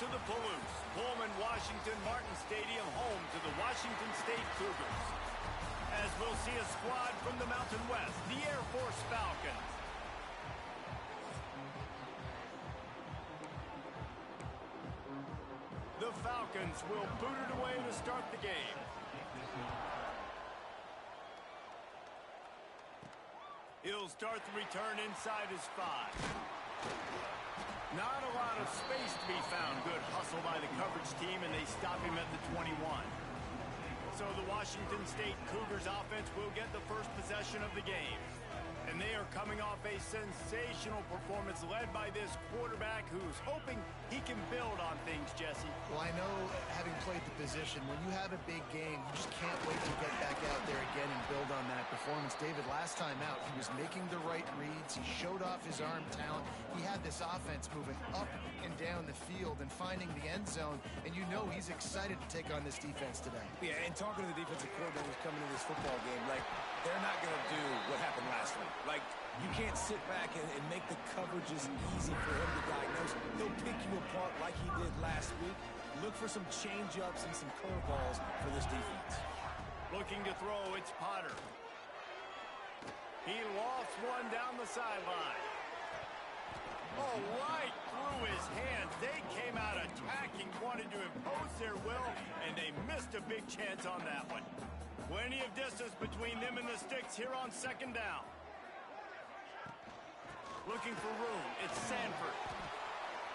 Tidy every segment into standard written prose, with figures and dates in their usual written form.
to the Palouse, Pullman Washington Martin Stadium, home to the Washington State Cougars. As we'll see a squad from the Mountain West, the Air Force Falcons. The Falcons will boot it away to start the game. He'll start the return inside his 5. Not a lot of space to be found. Good hustle by the coverage team, and they stop him at the 21. So the Washington State Cougars offense will get the first possession of the game. And they are coming off a sensational performance led by this quarterback who's hoping he can build on things, Jesse. Well, I know, having played the position, when you have a big game, you just can't wait to get back out there again and build on that performance. David, last time out, he was making the right reads. He showed off his arm talent. He had this offense moving up and down the field and finding the end zone. And you know he's excited to take on this defense today. Yeah, and talking to the defensive coordinators coming into this football game, like, they're not going to do what happened last week. Like, you can't sit back and make the coverages easy for him to diagnose. He'll pick you apart like he did last week. Look for some change-ups and some curveballs for this defense. Looking to throw, it's Potter. He lofts one down the sideline. Oh, right through his hands. They came out attacking, wanted to impose their will, and they missed a big chance on that one. Plenty of distance between them and the sticks here on second down. Looking for room, it's Sanford.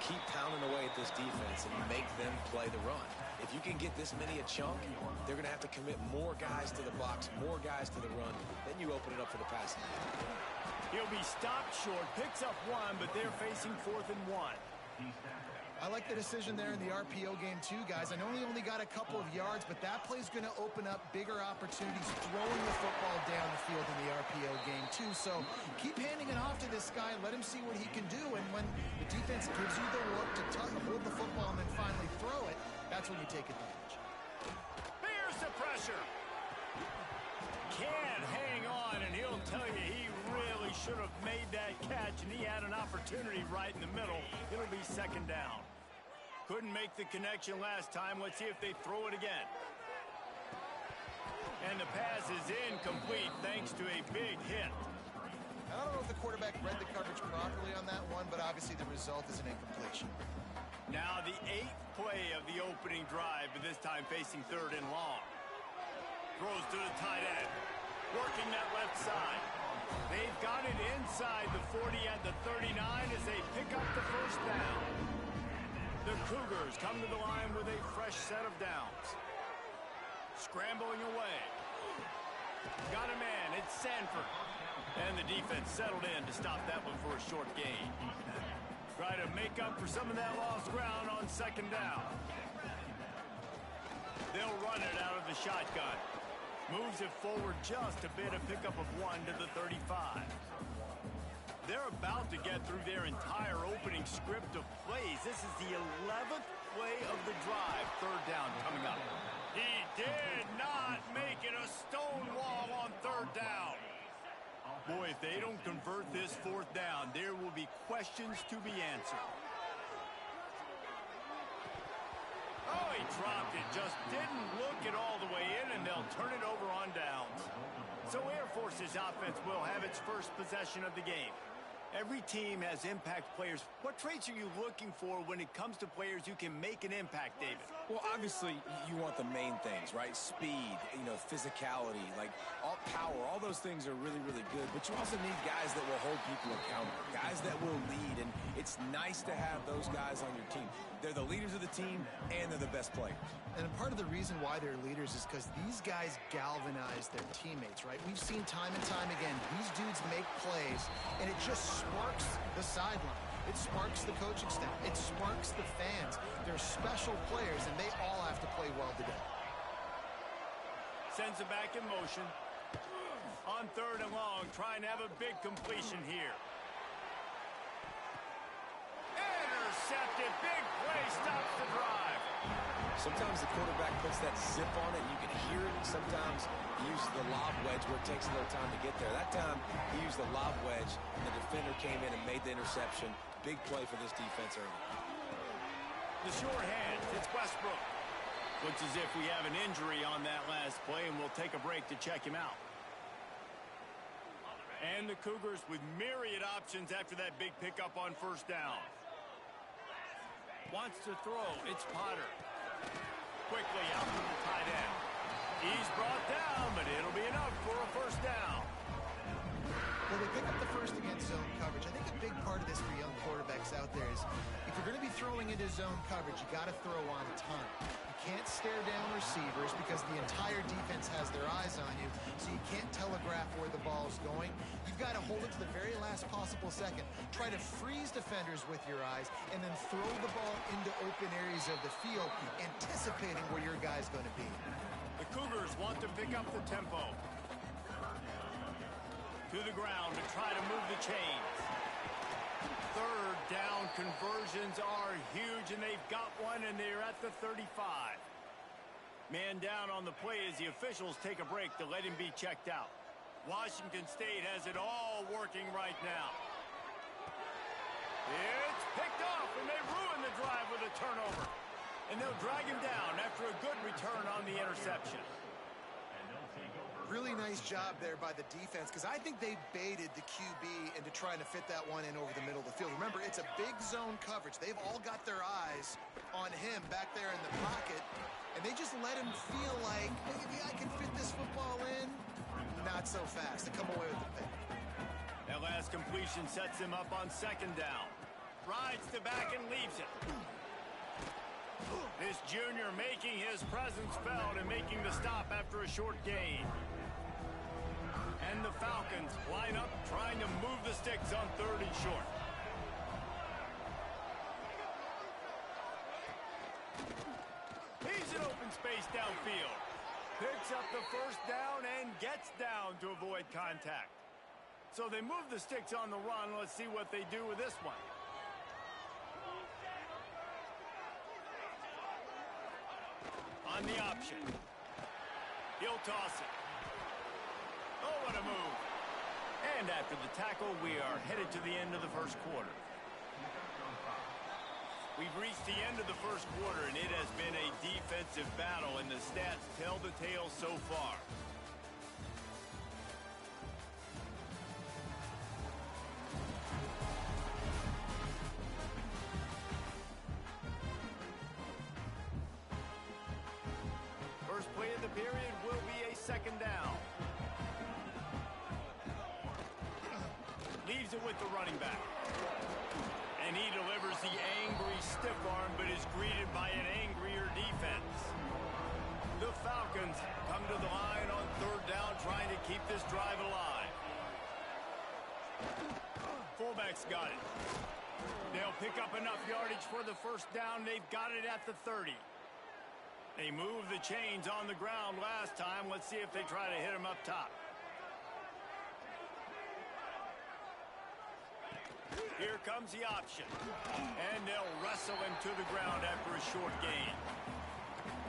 Keep pounding away at this defense and make them play the run. If you can get this many a chunk, they're going to have to commit more guys to the box, more guys to the run. Then you open it up for the passing. He'll be stopped short, picks up one, but they're facing 4th and 1. I like the decision there in the RPO game too, guys. I know he only got a couple of yards, but that play's going to open up bigger opportunities throwing the football down the field in the RPO game too. So keep handing it off to this guy. Let him see what he can do. And when the defense gives you the look to hold the football and then finally throw it, that's when you take advantage. Here's the pressure. Can't hang on, and he'll tell you he really should have made that catch, and he had an opportunity right in the middle. It'll be second down. Couldn't make the connection last time. Let's see if they throw it again. And the pass is incomplete thanks to a big hit. I don't know if the quarterback read the coverage properly on that one, but obviously the result is an incompletion. Now the 8th play of the opening drive, but this time facing 3rd and long. Throws to the tight end. Working that left side. They've got it inside the 40 at the 39 as they pick up the first down. The Cougars come to the line with a fresh set of downs. Scrambling away. Got a man. It's Sanford. And the defense settled in to stop that one for a short gain. Try to make up for some of that lost ground on second down. They'll run it out of the shotgun. Moves it forward just a bit, a pickup of 1 to the 35. They're about to get through their entire opening script of plays. This is the 11th play of the drive. 3rd down coming up. He did not make it a stone wall on 3rd down. Boy, if they don't convert this 4th down, there will be questions to be answered. Oh, he dropped it. Just didn't look it all the way in, and they'll turn it over on downs. So Air Force's offense will have its first possession of the game. Every team has impact players. What traits are you looking for when it comes to players who can make an impact, David? Well, obviously, you want the main things, right? Speed, physicality, like all power. All those things are really, really good. But you also need guys that will hold people accountable, guys that will lead. And it's nice to have those guys on your team. They're the leaders of the team, and they're the best players. And part of the reason why they're leaders is because these guys galvanize their teammates, right? We've seen time and time again, these dudes make plays, and it just sparks the sideline. It sparks the coaching staff. It sparks the fans. They're special players, and they all have to play well today. Sends it back in motion. On 3rd and long, trying to have a big completion here. Intercepted. Big play stops the drive. Sometimes the quarterback puts that zip on it. You can hear it. Sometimes he uses the lob wedge where it takes a little time to get there. That time he used the lob wedge, and the defender came in and made the interception. Big play for this defense early. The shorthand, it's Westbrook. Looks as if we have an injury on that last play, and we'll take a break to check him out. And the Cougars with myriad options after that big pickup on first down. Wants to throw. It's Potter. Quickly out to the tight end. He's brought down, but it'll be enough for a first down. Well, they pick up the first against zone coverage. I think a big part of this for young quarterbacks out there is if you're going to be throwing into zone coverage, you got to throw on time. You can't stare down receivers because the entire defense has their eyes on you, so you can't telegraph where the ball's going. You've got to hold it to the very last possible second. Try to freeze defenders with your eyes, and then throw the ball into open areas of the field, anticipating where your guy's going to be. The Cougars want to pick up the tempo. To the ground to try to move the chains. Third down conversions are huge, and they've got one, and they're at the 35. Man down on the play as the officials take a break to let him be checked out. Washington State has it all working right now. It's picked off, and they ruin the drive with a turnover. And they'll drag him down after a good return on the interception. Really nice job there by the defense, because I think they baited the QB into trying to fit that one in over the middle of the field. Remember, it's a big zone coverage. They've all got their eyes on him back there in the pocket, and they just let him feel like, maybe I can fit this football in. Not so fast. They come away with the pick. That last completion sets him up on second down. Rides to back and leaves it. This junior making his presence felt and making the stop after a short gain. And the Falcons line up trying to move the sticks on third and short. He's in open space downfield. Picks up the first down and gets down to avoid contact. So they move the sticks on the run. Let's see what they do with this one. On the option. He'll toss it. Oh, what a move. And after the tackle, we are headed to the end of the first quarter. We've reached the end of the first quarter, and it has been a defensive battle, and the stats tell the tale so far. First play of the period will be a second down. Leaves it with the running back. And he delivers the angry stiff arm, but is greeted by an angrier defense. The Falcons come to the line on third down, trying to keep this drive alive. Fullback's got it. They'll pick up enough yardage for the first down. They've got it at the 30. They moved the chains on the ground last time. Let's see if they try to hit him up top. Here comes the option. And they'll wrestle him to the ground after a short gain.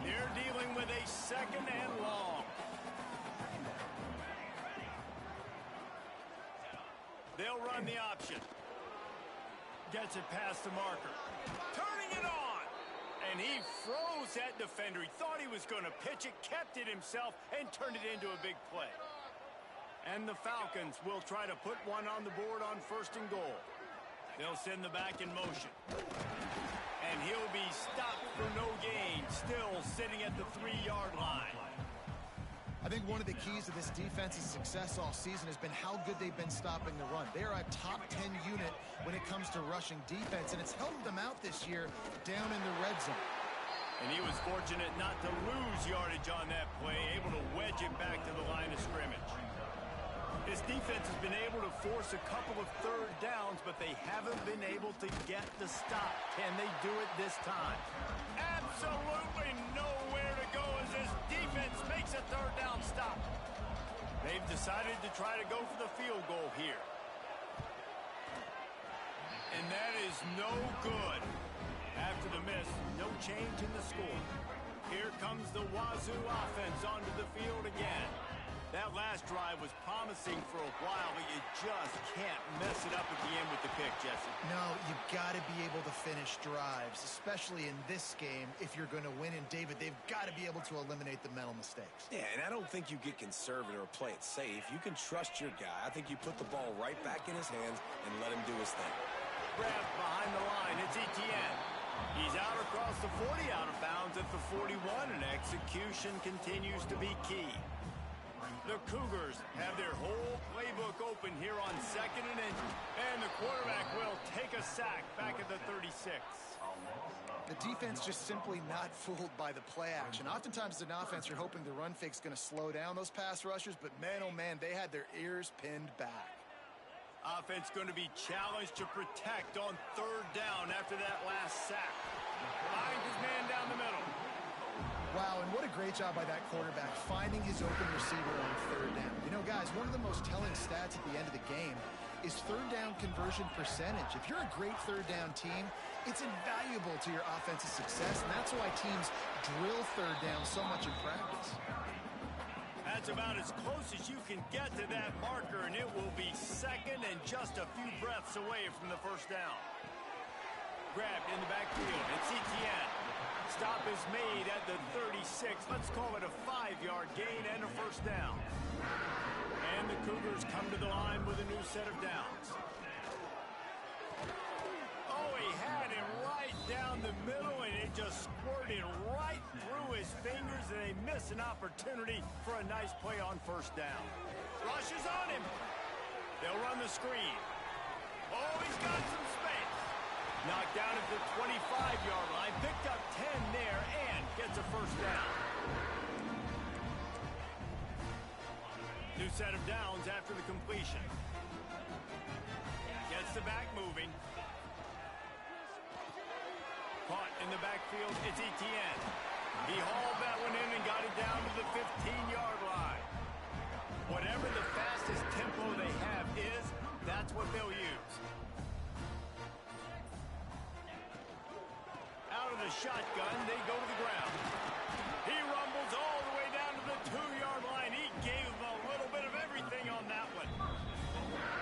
They're dealing with a second and long. They'll run the option. Gets it past the marker. Turning it on. And he froze that defender. He thought he was going to pitch it, kept it himself, and turned it into a big play. And the Falcons will try to put one on the board on first and goal. They'll send the back in motion. And he'll be stopped for no gain, still sitting at the 3-yard line. I think one of the keys to this defense's success all season has been how good they've been stopping the run. They are a top 10 unit when it comes to rushing defense, and it's helped them out this year down in the red zone. And he was fortunate not to lose yardage on that play, able to wedge it back to the line of scrimmage. This defense has been able to force a couple of third downs, but they haven't been able to get the stop. Can they do it this time? Absolutely nowhere to go as this defense makes a third down stop. They've decided to try to go for the field goal here. And that is no good. After the miss, no change in the score. Here comes the Wazoo offense onto the field again. That last drive was promising for a while, but you just can't mess it up at the end with the pick, Jesse. No, you've got to be able to finish drives, especially in this game if you're going to win. And, David, they've got to be able to eliminate the mental mistakes. Yeah, and I don't think you get conservative or play it safe. You can trust your guy. I think you put the ball right back in his hands and let him do his thing. Grabbed behind the line. It's Etienne. He's out across the 40, out of bounds at the 41, and execution continues to be key. The Cougars have their whole playbook open here on 2nd and inches, and the quarterback will take a sack back at the 36. The defense just simply not fooled by the play action. Oftentimes as an offense, you're hoping the run fake's going to slow down those pass rushers, but man, oh man, they had their ears pinned back. Offense going to be challenged to protect on 3rd down after that last sack. Finds his man down the middle. Wow, and what a great job by that quarterback finding his open receiver on 3rd down. You know, guys, one of the most telling stats at the end of the game is 3rd down conversion percentage. If you're a great 3rd down team, it's invaluable to your offensive success, and that's why teams drill 3rd down so much in practice. That's about as close as you can get to that marker, and it will be 2nd and just a few breaths away from the 1st down. Grabbed in the backfield. It's Etienne. Stop is made at the 36. Let's call it a 5-yard gain and a 1st down. And the Cougars come to the line with a new set of downs. Oh, he had him right down the middle, and it just squirted right through his fingers, and they miss an opportunity for a nice play on 1st down. Rush is on him. They'll run the screen. Oh, he's got some space. Knocked down at the 25-yard line. Picked up 10 there and gets a 1st down. New set of downs after the completion. Gets the back moving. Caught in the backfield. It's Etienne. He hauled that one in and got it down to the 15-yard line. Whatever the fastest tempo they have is, that's what they'll use. Out of the shotgun, they go to the ground. He rumbles all the way down to the 2-yard line. He gave them a little bit of everything on that one.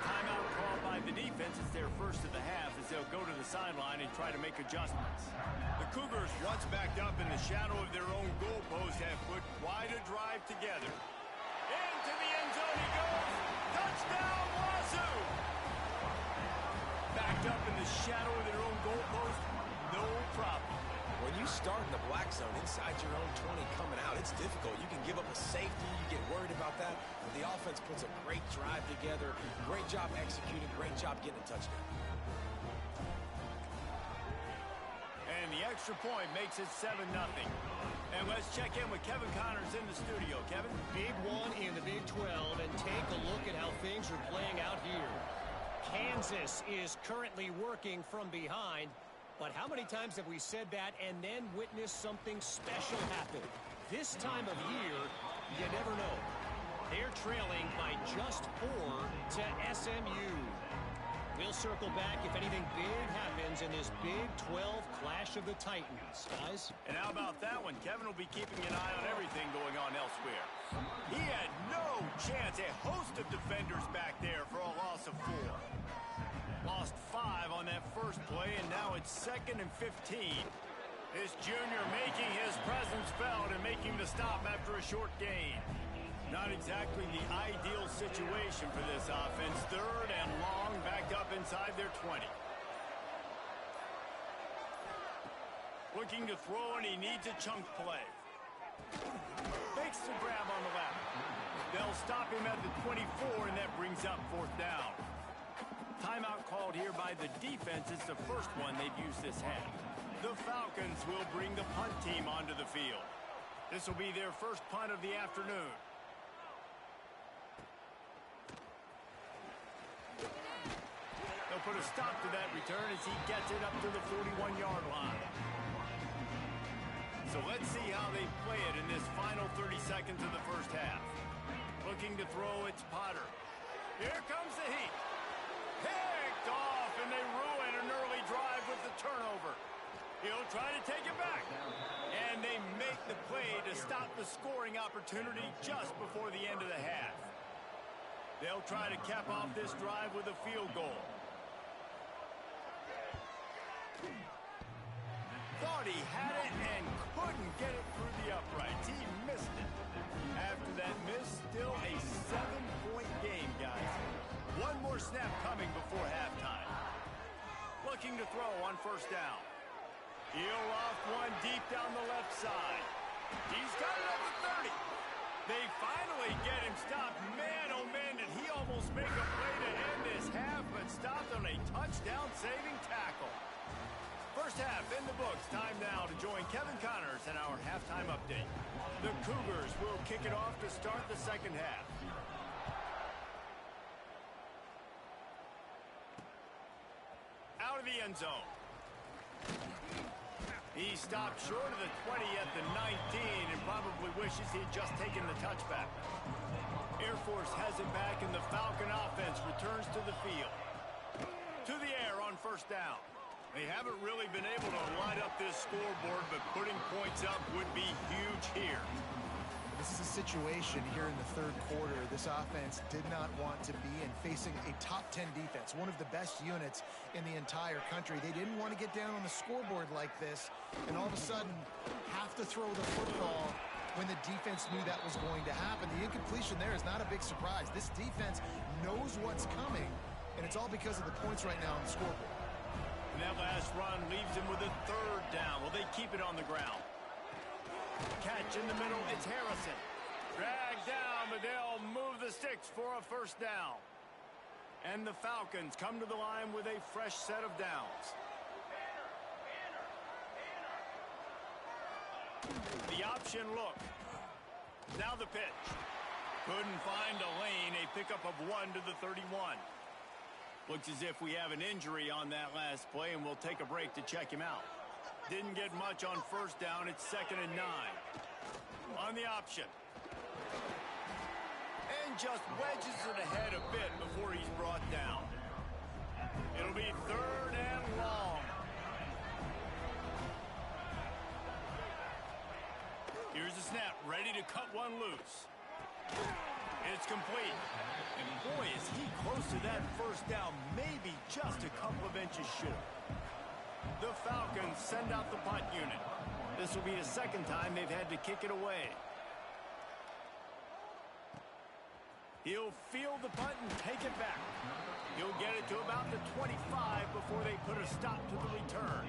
Timeout called by the defense. It's their first of the half as they'll go to the sideline and try to make adjustments. The Cougars, once backed up in the shadow of their own goalpost, have put quite a drive together. Into the end zone he goes. Touchdown, Wazoo! Backed up in the shadow of their own goalpost. No problem. When you start in the black zone inside your own 20 coming out, it's difficult. You can give up a safety. You get worried about that. But the offense puts a great drive together. Great job executing. Great job getting a touchdown. And the extra point makes it 7-0. And let's check in with Kevin Connors in the studio. Kevin? Big one in the Big 12, and take a look at how things are playing out here. Kansas is currently working from behind. But how many times have we said that and then witnessed something special happen? This time of year, you never know. They're trailing by just 4 to SMU. We'll circle back if anything big happens in this Big 12 Clash of the Titans, guys. And how about that one? Kevin will be keeping an eye on everything going on elsewhere. He had no chance. A host of defenders back there for a loss of 4. Lost 5 on that first play, and now it's 2nd and 15. This junior making his presence felt and making the stop after a short gain. Not exactly the ideal situation for this offense. 3rd and long, backed up inside their 20. Looking to throw, and he needs a chunk play. Makes the grab on the left. They'll stop him at the 24, and that brings up 4th down. Timeout called here by the defense. It's the first one they've used this half. The Falcons will bring the punt team onto the field. This will be their first punt of the afternoon. They'll put a stop to that return as he gets it up to the 41-yard line. So let's see how they play it in this final 30 seconds of the first half. Looking to throw, it's Potter. Here comes the heat. Picked off, and they ruin an early drive with the turnover. He'll try to take it back. And they make the play way to stop the scoring opportunity just before the end of the half. They'll try to cap off this drive with a field goal. Thought he had it and couldn't get it through the uprights. He missed it. After that miss, still a 7-point game, guys. One more snap coming before halftime. Looking to throw on first down. He'll off one deep down the left side. He's got it at the 30. They finally get him stopped. Man, oh man, did he almost make a play to end this half, but stopped on a touchdown-saving tackle. First half in the books. Time now to join Kevin Connors in our halftime update. The Cougars will kick it off to start the second half. Out of the end zone. He stopped short of the 20 at the 19 and probably wishes he'd just taken the touchback. Air Force has it back and the Falcon offense returns to the field. To the air on first down. They haven't really been able to light up this scoreboard, but putting points up would be huge here. This is a situation here in the third quarter this offense did not want to be in, facing a top 10 defense, one of the best units in the entire country. They didn't want to get down on the scoreboard like this and all of a sudden have to throw the football when the defense knew that was going to happen. The incompletion there is not a big surprise. This defense knows what's coming, and it's all because of the points right now on the scoreboard. And that last run leaves him with a third down. Well, they keep it on the ground. Catch in the middle, it's Harrison. Dragged down, but they'll move the sticks for a first down. And the Falcons come to the line with a fresh set of downs. The option look. Now the pitch. Couldn't find a lane, a pickup of 1 to the 31. Looks as if we have an injury on that last play, and we'll take a break to check him out. Didn't get much on first down. It's 2nd and 9. On the option. And just wedges it ahead a bit before he's brought down. It'll be 3rd and long. Here's the snap, ready to cut one loose. It's complete. And boy, is he close to that first down, maybe just a couple of inches short. The Falcons send out the punt unit. This will be the second time they've had to kick it away. He'll field the punt and take it back. He'll get it to about the 25 before they put a stop to the return.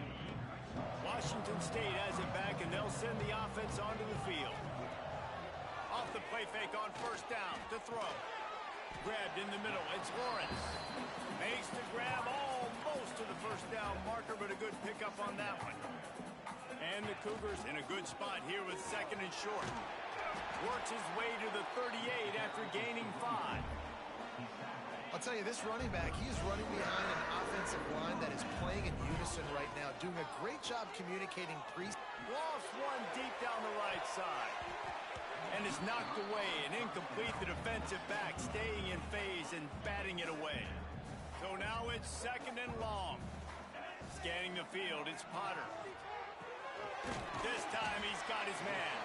Washington State has it back, and they'll send the offense onto the field. Off the play fake on first down to throw. Grabbed in the middle. It's Lawrence. Makes the grab almost to the first down marker, but a good pickup on that one. And the Cougars in a good spot here with 2nd and short. Works his way to the 38 after gaining 5. I'll tell you, this running back, he is running behind an offensive line that is playing in unison right now, doing a great job communicating Lost one deep down the right side. And is knocked away and incomplete. The defensive back staying in phase and batting it away. So now it's 2nd and long. Scanning the field, it's Potter. This time he's got his man.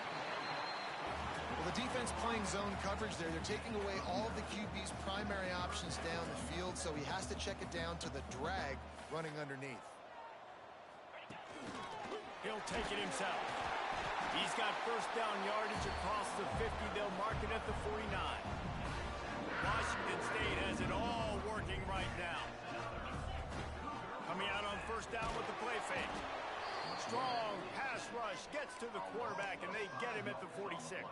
Well, the defense playing zone coverage there. They're taking away all of the QB's primary options down the field, so he has to check it down to the drag running underneath. He'll take it himself. He's got first down yardage across the 50. They'll mark it at the 49. Washington State has it all working right now. Coming out on first down with the play fake. Strong pass rush gets to the quarterback, and they get him at the 46.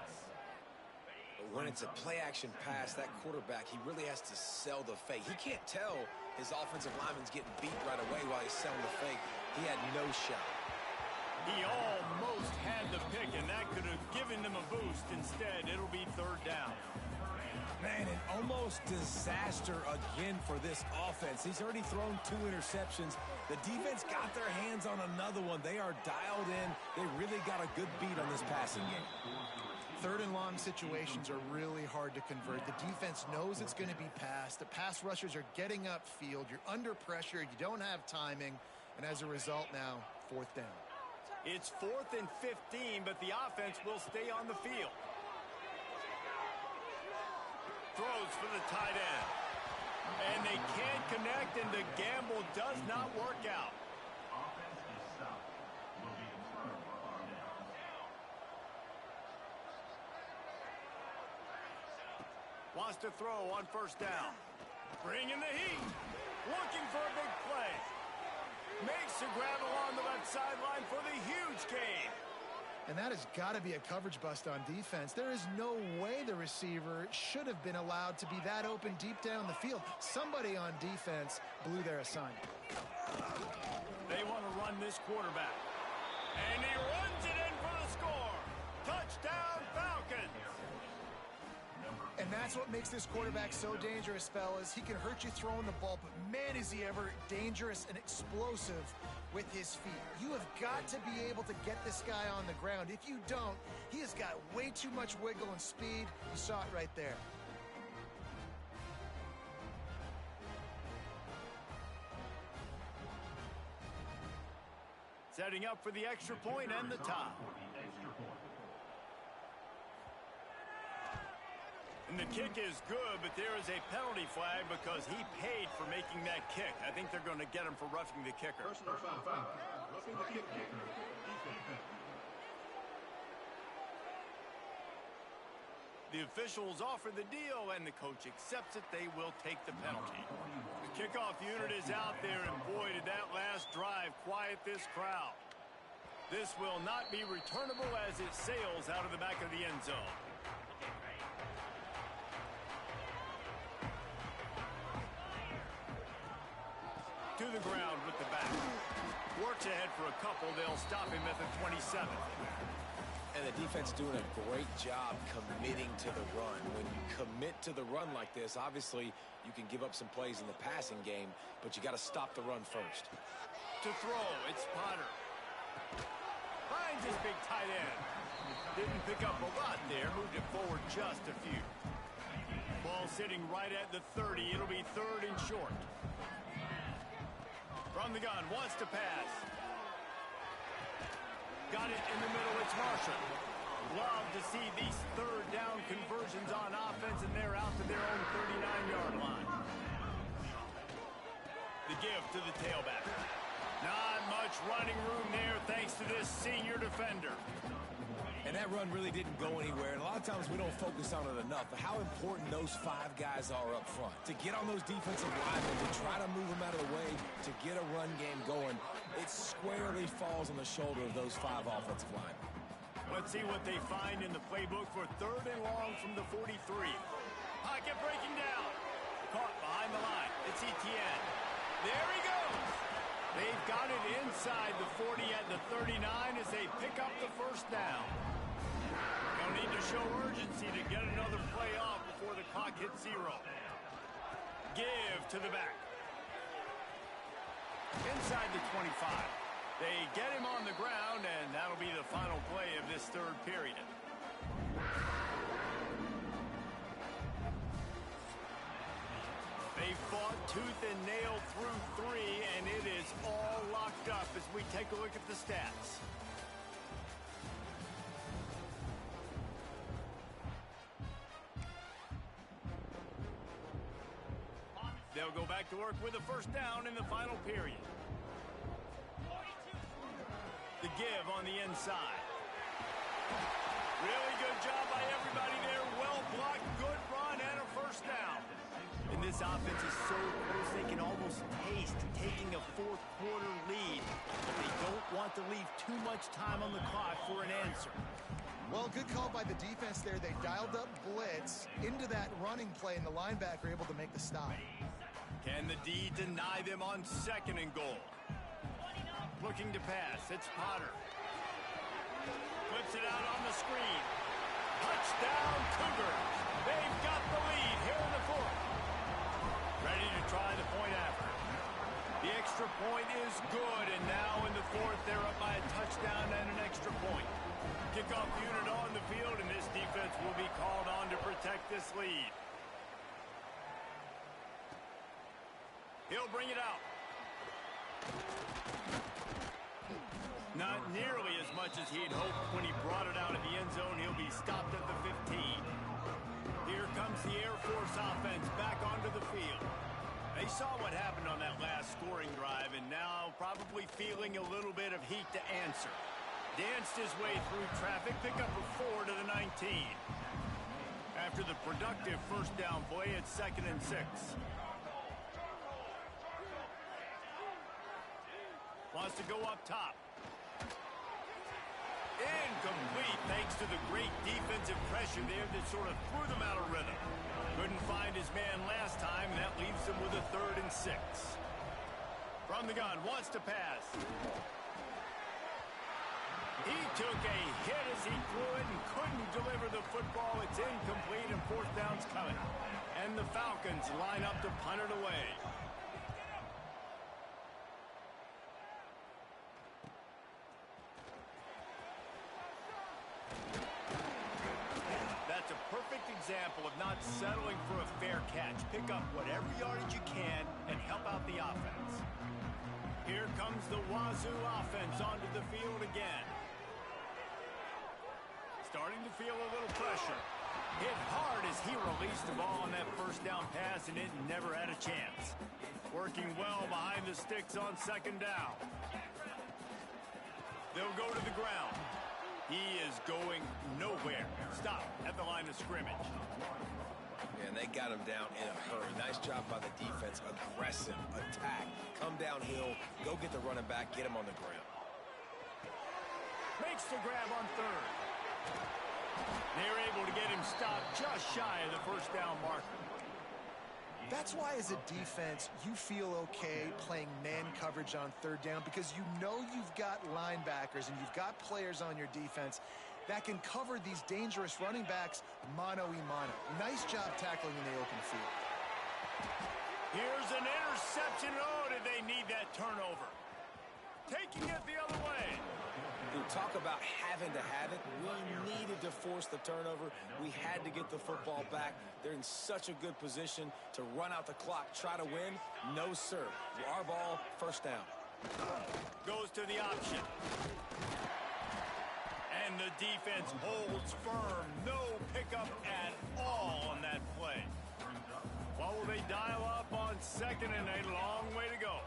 When it's a play-action pass, that quarterback, he really has to sell the fake. He can't tell his offensive lineman's getting beat right away while he's selling the fake. He had no shot. He almost had the pick, and that could have given them a boost. Instead, it'll be 3rd down. Man, an almost disaster again for this offense. He's already thrown 2 interceptions. The defense got their hands on another one. They are dialed in. They really got a good beat on this passing game. 3rd and long situations are really hard to convert. The defense knows it's going to be passed. The pass rushers are getting upfield. You're under pressure. You don't have timing. And as a result now, 4th down. It's 4th and 15, but the offense will stay on the field. Throws for the tight end. And they can't connect, and the gamble does not work out. Wants to throw on first down. Bringing the heat. Looking for a big play. Makes a grab along the left sideline for the huge gain. And that has got to be a coverage bust on defense. There is no way the receiver should have been allowed to be that open deep down the field. Somebody on defense blew their assignment. They want to run this quarterback. And he runs it in for the score. Touchdown, Falcons. And that's what makes this quarterback so dangerous, fellas. He can hurt you throwing the ball, but man, is he ever dangerous and explosive with his feet. You have got to be able to get this guy on the ground. If you don't, he has got way too much wiggle and speed. You saw it right there. Setting up for the extra point and the tie. And the kick is good, but there is a penalty flag because he paid for making that kick. I think they're going to get him for roughing the kicker. Personal foul. Roughing the kicker. Defense. The officials offer the deal, and the coach accepts it. They will take the penalty. The kickoff unit is out there, and boy, did that last drive quiet this crowd. This will not be returnable as it sails out of the back of the end zone. To the ground with the back. Works ahead for a couple. They'll stop him at the 27. And the defense doing a great job committing to the run. When you commit to the run like this, obviously you can give up some plays in the passing game, but you got to stop the run first. To throw, it's Potter. Finds his big tight end. Didn't pick up a lot there. Moved it forward just a few. Ball sitting right at the 30. It'll be 3rd and short. From the gun, wants to pass. Got it in the middle, it's Marshall. Love to see these 3rd down conversions on offense, and they're out to their own 39-yard line. The give to the tailback. Not much running room there thanks to this senior defender. And that run really didn't go anywhere. And a lot of times we don't focus on it enough, but how important those 5 guys are up front. To get on those defensive linemen, to try to move them out of the way, to get a run game going, it squarely falls on the shoulder of those 5 offensive linemen. Let's see what they find in the playbook for 3rd and long from the 43. Pocket breaking down. Caught behind the line. It's Etienne. There he goes. They've got it inside the 40 at the 39 as they pick up the first down. They'll need to show urgency to get another play off before the clock hits 0. Give to the back. Inside the 25. They get him on the ground, and that'll be the final play of this 3rd period. They fought tooth and nail through 3, and it is all locked up as we take a look at the stats. They'll go back to work with a first down in the final period. The give on the inside. Really good job by everybody there. Well blocked, good run, and a first down. And this offense is so close they can almost taste taking a 4th quarter lead. But they don't want to leave too much time on the clock for an answer. Well, good call by the defense there. They dialed up blitz into that running play, and the linebacker able to make the stop. Can the D deny them on 2nd and goal? Looking to pass, it's Potter. Flips it out on the screen. Touchdown, Cougars. They've got the lead here in the 4th. Ready to try the point after. The extra point is good, and now in the 4th, they're up by a touchdown and an extra point. Kickoff unit on the field, and this defense will be called on to protect this lead. He'll bring it out. Not nearly as much as he'd hoped when he brought it out of the end zone. He'll be stopped at the 15. Here comes the Air Force offense back onto the field. They saw what happened on that last scoring drive, and now probably feeling a little bit of heat to answer. Danced his way through traffic, pick up a 4 to the 19. After the productive first down play, it's 2nd and 6. Wants to go up top. Incomplete thanks to the great defensive pressure there that sort of threw them out of rhythm. Couldn't find his man last time, and that leaves him with a 3rd and 6. From the gun, wants to pass. He took a hit as he threw it and couldn't deliver the football. It's incomplete and 4th down's coming. And the Falcons line up to punt it away. That's a perfect example of not settling for a fair catch. Pick up whatever yardage you can and help out the offense. Here comes the Wazoo offense onto the field again. Starting to feel a little pressure. Hit hard as he released the ball on that first down pass, and it never had a chance. Working well behind the sticks on 2nd down. They'll go to the ground. He is going nowhere. Stop at the line of scrimmage. And they got him down in a hurry. Nice job by the defense. Aggressive attack. Come downhill. Go get the running back. Get him on the ground. Makes the grab on 3rd. They're able to get him stopped just shy of the first down marker. That's why as a defense, you feel okay playing man coverage on 3rd down because you know you've got linebackers and you've got players on your defense that can cover these dangerous running backs mano-a-mano. Nice job tackling in the open field. Here's an interception. Oh, did they need that turnover? Taking it the other way. Dude, talk about having to have it. We needed to force the turnover. We had to get the football back. They're in such a good position to run out the clock, try to win. No, sir. Our ball, 1st down. Goes to the option. And the defense holds firm. No pickup at all on that play. What will they dial up on 2nd and a long way to go?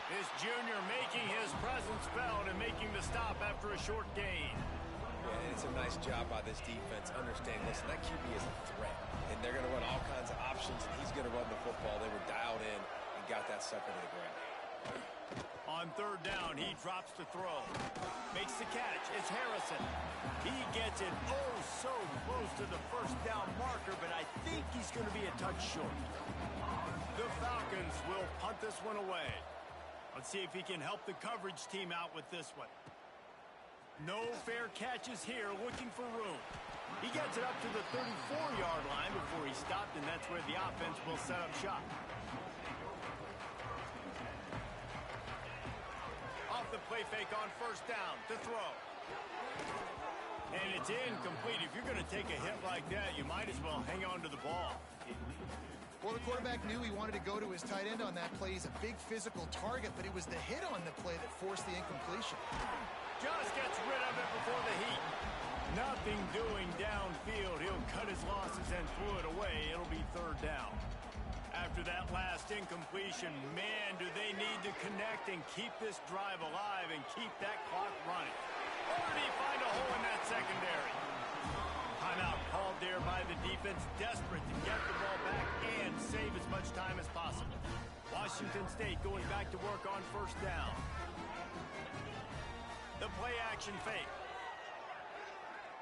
This junior making his presence felt and making the stop after a short gain. Yeah, and it's a nice job by this defense. Understand, listen, that QB is a threat. And they're going to run all kinds of options, and he's going to run the football. They were dialed in and got that sucker to the ground. On 3rd down, he drops to throw. Makes the catch. It's Harrison. He gets it so close to the first down marker, but I think he's going to be a touch short. The Falcons will punt this one away. Let's see if he can help the coverage team out with this one. No fair catches here, looking for room. He gets it up to the 34-yard line before he stopped, and that's where the offense will set up shop. Off the play fake on 1st down to throw. And it's incomplete. If you're going to take a hit like that, you might as well hang on to the ball. Well, the quarterback knew he wanted to go to his tight end on that play. He's a big physical target, but it was the hit on the play that forced the incompletion. Just gets rid of it before the heat. Nothing doing downfield. He'll cut his losses and throw it away. It'll be 3rd down. After that last incompletion, man, do they need to connect and keep this drive alive and keep that clock running. Or did he find a hole in that secondary? Timeout called there by the defense, desperate to get the ball back and save as much time as possible. Washington State going back to work on 1st down. The play action fake.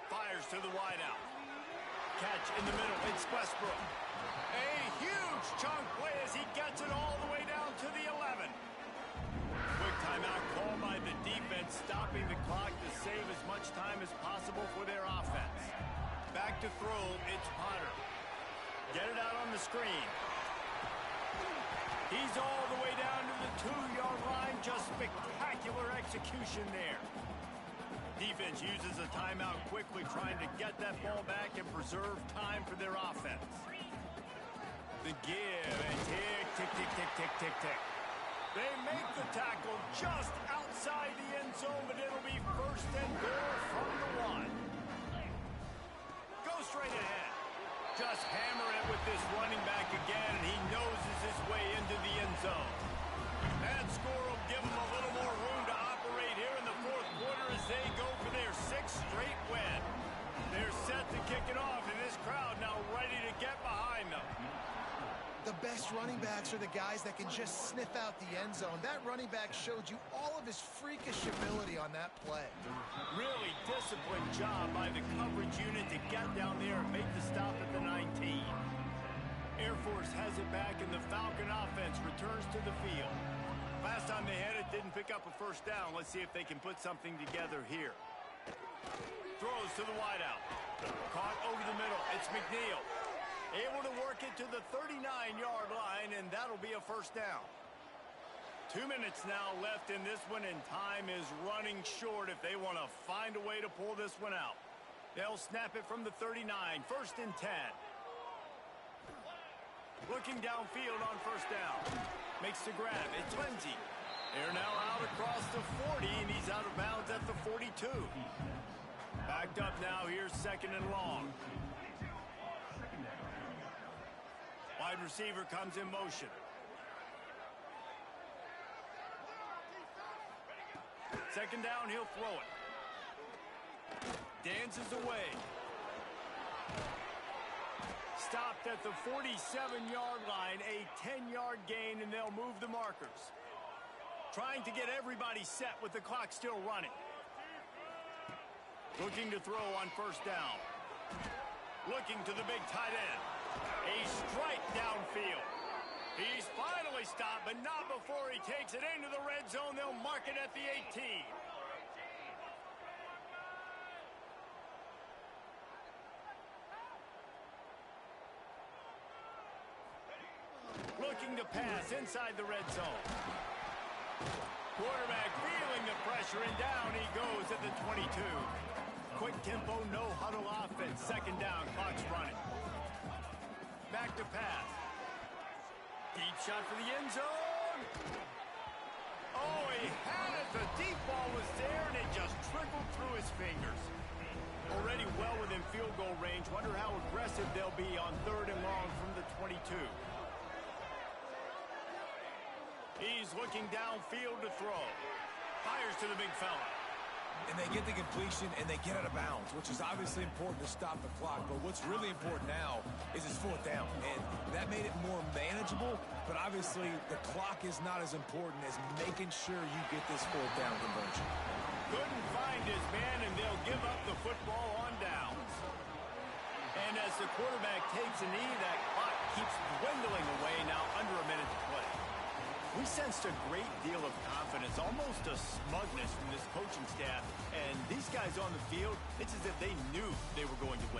Fires to the wideout. Catch in the middle. It's Westbrook. A huge chunk play as he gets it all the way down to the 11. Quick timeout called by the defense, stopping the clock to save as much time as possible for their offense. Back to throw, it's Potter. Get it out on the screen. He's all the way down to the 2-yard line. Just spectacular execution there. Defense uses a timeout quickly, trying to get that ball back and preserve time for their offense. The give and tick, tick, tick, tick, tick, tick, tick. They make the tackle just outside the end zone, but it'll be first and goal from the 1. Go straight ahead. Just hammer it with this running back again, and he noses his way into the end zone. That score will give him a little more room to operate here in the fourth quarter as they go for their 6th straight win. They're set to kick it off, and this crowd now ready to get behind them. The best running backs are the guys that can just sniff out the end zone. That running back showed you all of his freakish ability on that play. Really disciplined job by the coverage unit to get down there and make the stop at the 19. Air Force has it back, and the Falcon offense returns to the field. Last time they had it, didn't pick up a first down. Let's see if they can put something together here. Throws to the wideout. Caught over the middle. It's McNeil. Able to work it to the 39-yard line, and that'll be a first down. 2 minutes now left in this one, and time is running short if they want to find a way to pull this one out. They'll snap it from the 39, 1st and 10. Looking downfield on first down. Makes the grab. It's Lindsey. They're now out across the 40, and he's out of bounds at the 42. Backed up now. Here's 2nd and long. Wide receiver comes in motion. Second down, he'll throw it. Dances away. Stopped at the 47-yard line, a 10-yard gain, and they'll move the markers. Trying to get everybody set with the clock still running. Looking to throw on first down. Looking to the big tight end. A strike downfield. He's finally stopped, but not before he takes it into the red zone. They'll mark it at the 18. Looking to pass inside the red zone. Quarterback feeling the pressure, and down he goes at the 22. Quick tempo, no huddle offense. Second down, clock's running. Back to pass. Deep shot for the end zone. Oh, he had it. The deep ball was there, and it just trickled through his fingers. Already well within field goal range. Wonder how aggressive they'll be on 3rd and long from the 22. He's looking downfield to throw. Fires to the big fella. And they get the completion, and they get out of bounds, which is obviously important to stop the clock. But what's really important now is it's 4th down. And that made it more manageable, but obviously the clock is not as important as making sure you get this 4th down conversion. Couldn't find his man, and they'll give up the football on downs. And as the quarterback takes a knee, that clock keeps dwindling away, now under a minute to play. We sensed a great deal of confidence, almost a smugness from this coaching staff. And these guys on the field, it's as if they knew they were going to win.